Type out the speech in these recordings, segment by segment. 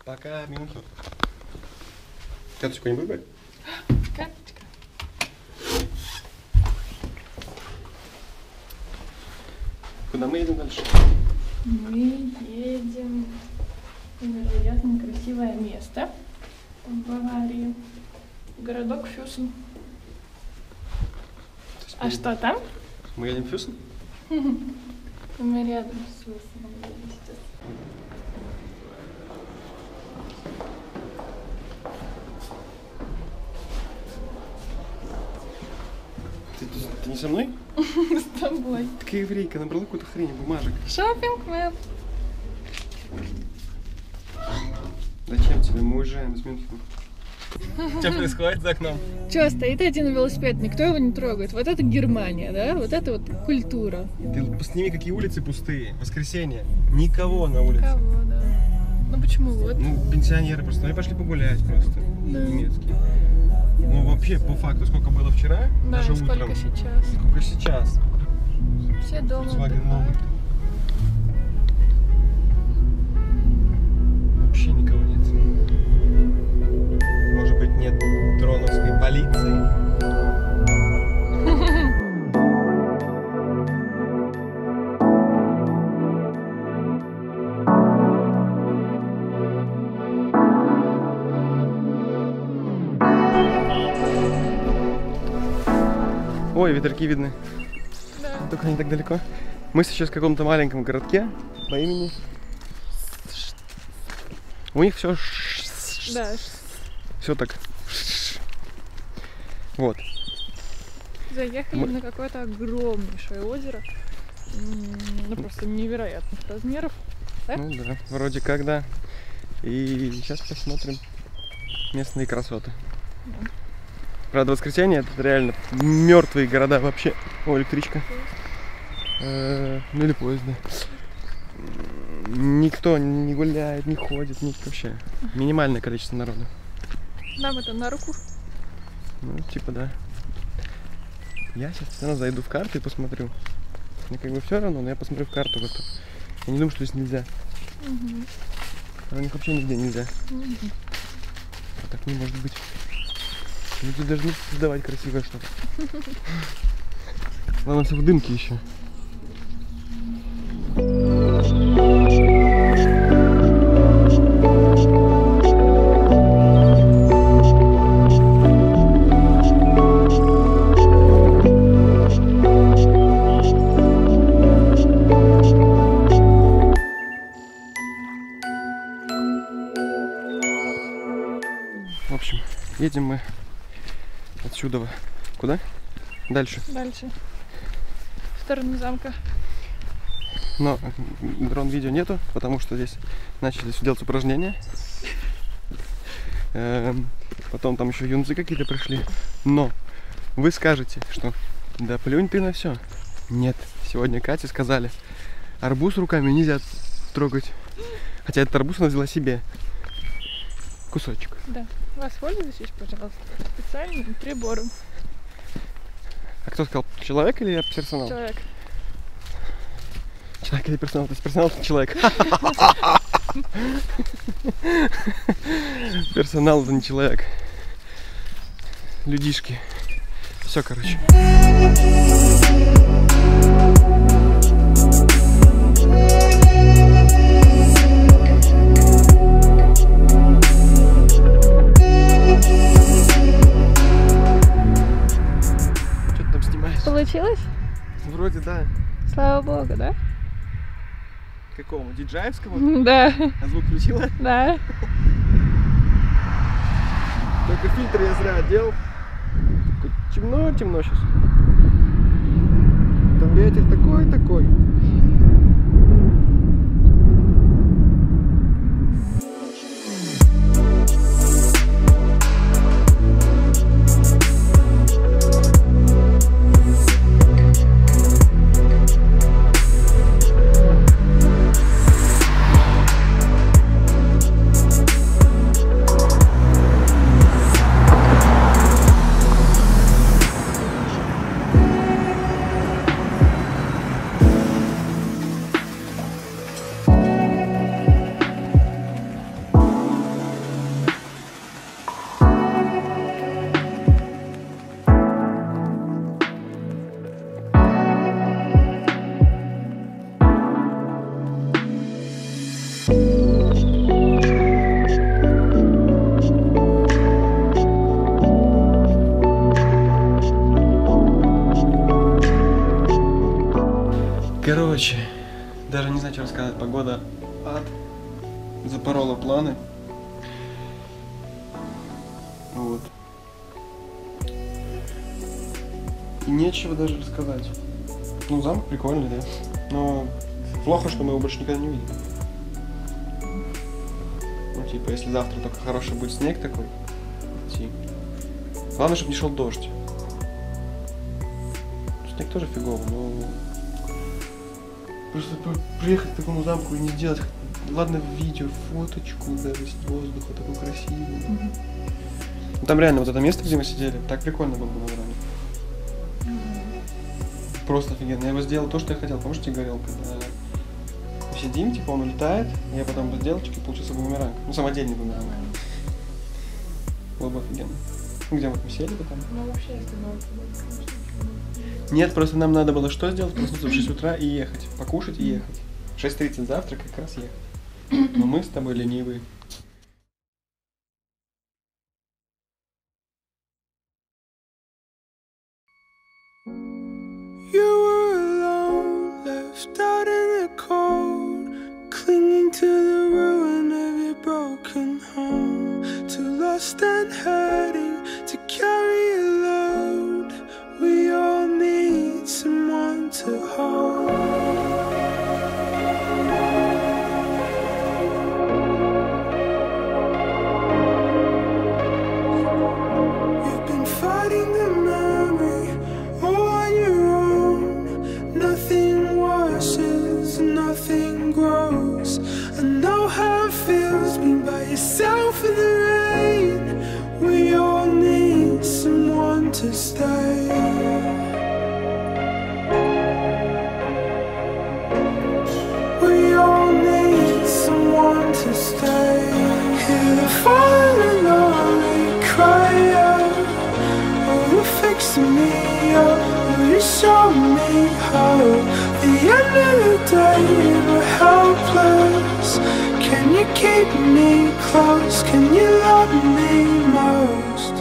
Пока, Мюнхен. Карточку не будешь брать? Карточка. Куда мы едем дальше? Мы едем в невероятно красивое место в Баварии. Городок Фюсен. А что там? Мы едем в Фюсен? Мы рядом с Фюсеном едем сейчас. Ты не со мной? С тобой. Такая еврейка набрала какую-то хрень, бумажек. Шоппинг-мэп. Зачем тебе? Мы уезжаем из Мюнхена. Что происходит за окном? Че, стоит один велосипед, никто его не трогает. Вот это Германия, да? Вот это вот культура. Ты посними, какие улицы пустые. Воскресенье. Никого на улице. Кого, да. Ну почему вот? Ну, пенсионеры просто. Они пошли погулять просто. Да. Немецкие. Ну, вообще, по факту, сколько было вчера, Да, даже сколько утром. сейчас? Сколько сейчас. Все дома Volkswagen новый. отдыхают. Вообще никого нет. Может быть, нет дроновской полиции. Ой, ветерки видны. Да. Только не так далеко. Мы сейчас в каком-то маленьком городке по имени... У них все... Да. Все так. Вот. Заехали на какое-то огромнейшее озеро. Ну просто невероятных размеров. Да? Ну да, вроде как да. И сейчас посмотрим местные красоты. Да. Правда, воскресенье это реально мертвые города вообще. О, электричка. Ну или поезд, да. Никто не гуляет, не ходит, вообще. Минимальное количество народа. Нам это на руку. Ну, типа да. Я сейчас все равно зайду в карту и посмотрю. Мне как бы все равно, но я посмотрю в карту в эту. Я не думаю, что здесь нельзя. Угу. А у них вообще нигде нельзя. Угу. А так не может быть. Люди должны создавать красивое что-то. Главное, все в дымке еще. В общем, едем мы отсюда. Куда? Дальше. Дальше. В сторону замка. Но дрон-видео нету, потому что здесь начали делать упражнения. Потом там еще юнцы какие-то пришли. Но вы скажете, что да плюнь ты на все. Нет, сегодня Кате сказали, арбуз руками нельзя трогать. Хотя этот арбуз она взяла себе кусочек. Да. Воспользуйтесь, пожалуйста, специальным прибором. А кто сказал, человек или персонал? Человек. Человек или персонал? То есть персонал это человек. Персонал это не человек. Людишки. Все, короче. Что ты там снимаешь? Получилось? Вроде да. Слава богу, да? Какому? Диджаевскому? Да. А звук включила? Да. Только фильтр я зря отделал. Темно сейчас. Там ветер такой. Короче, даже не знаю, что рассказать. Погода ад. Запорола планы. Вот. И нечего даже рассказать. Ну, замок прикольный, да. Но плохо, что мы его больше никогда не увидим. Ну, типа, если завтра только хороший будет снег такой, идти. Главное, чтобы не шел дождь. Снег тоже фигово, но... Просто приехать к такому замку и не сделать, ладно, видео, фоточку даже с воздуха, такой красивый. Там реально вот это место, где мы сидели, так прикольно было бы, наверное. Просто офигенно. Я бы сделал то, что я хотел. Помнишь, я говорил, когда мы сидим, типа он улетает, я потом бы сделал, и получился бумеранг. Ну, самодельный бумеранг. Было бы офигенно. Ну, где мы сели потом? Ну, вообще, если бы это было, конечно. Нет, просто нам надо было что сделать? Проснуться в 6 утра и ехать. Покушать и ехать. 6:30 завтрак, как раз ехать. Но мы с тобой ленивые. You were alone, left out in the cold, clinging to the ruin of your broken home. Too lost and hurting to carry a load. We all need someone to hold. You've been fighting the memory all on your own. Nothing washes, nothing grows. I know how it feels being by yourself in the rain. We all need someone to stay. We all need someone to stay. Hear the falling lonely cry out. Oh, you're fixing me up. Oh, you show me how. The end of the day, we're helpless. Can you keep me close? Can you love me most?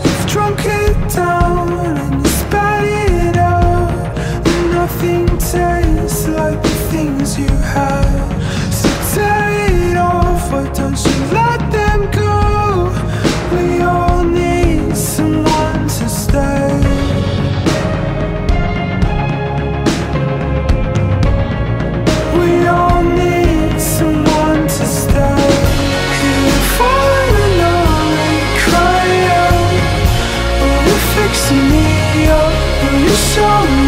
You've drunk it down and you spat it out. Nothing tastes like the things you had. So tear it off, why don't you let them go? We all need someone to stay. We all need someone to stay. Hear the falling lonely cry out. Oh, you're fixing me up. Oh, you show me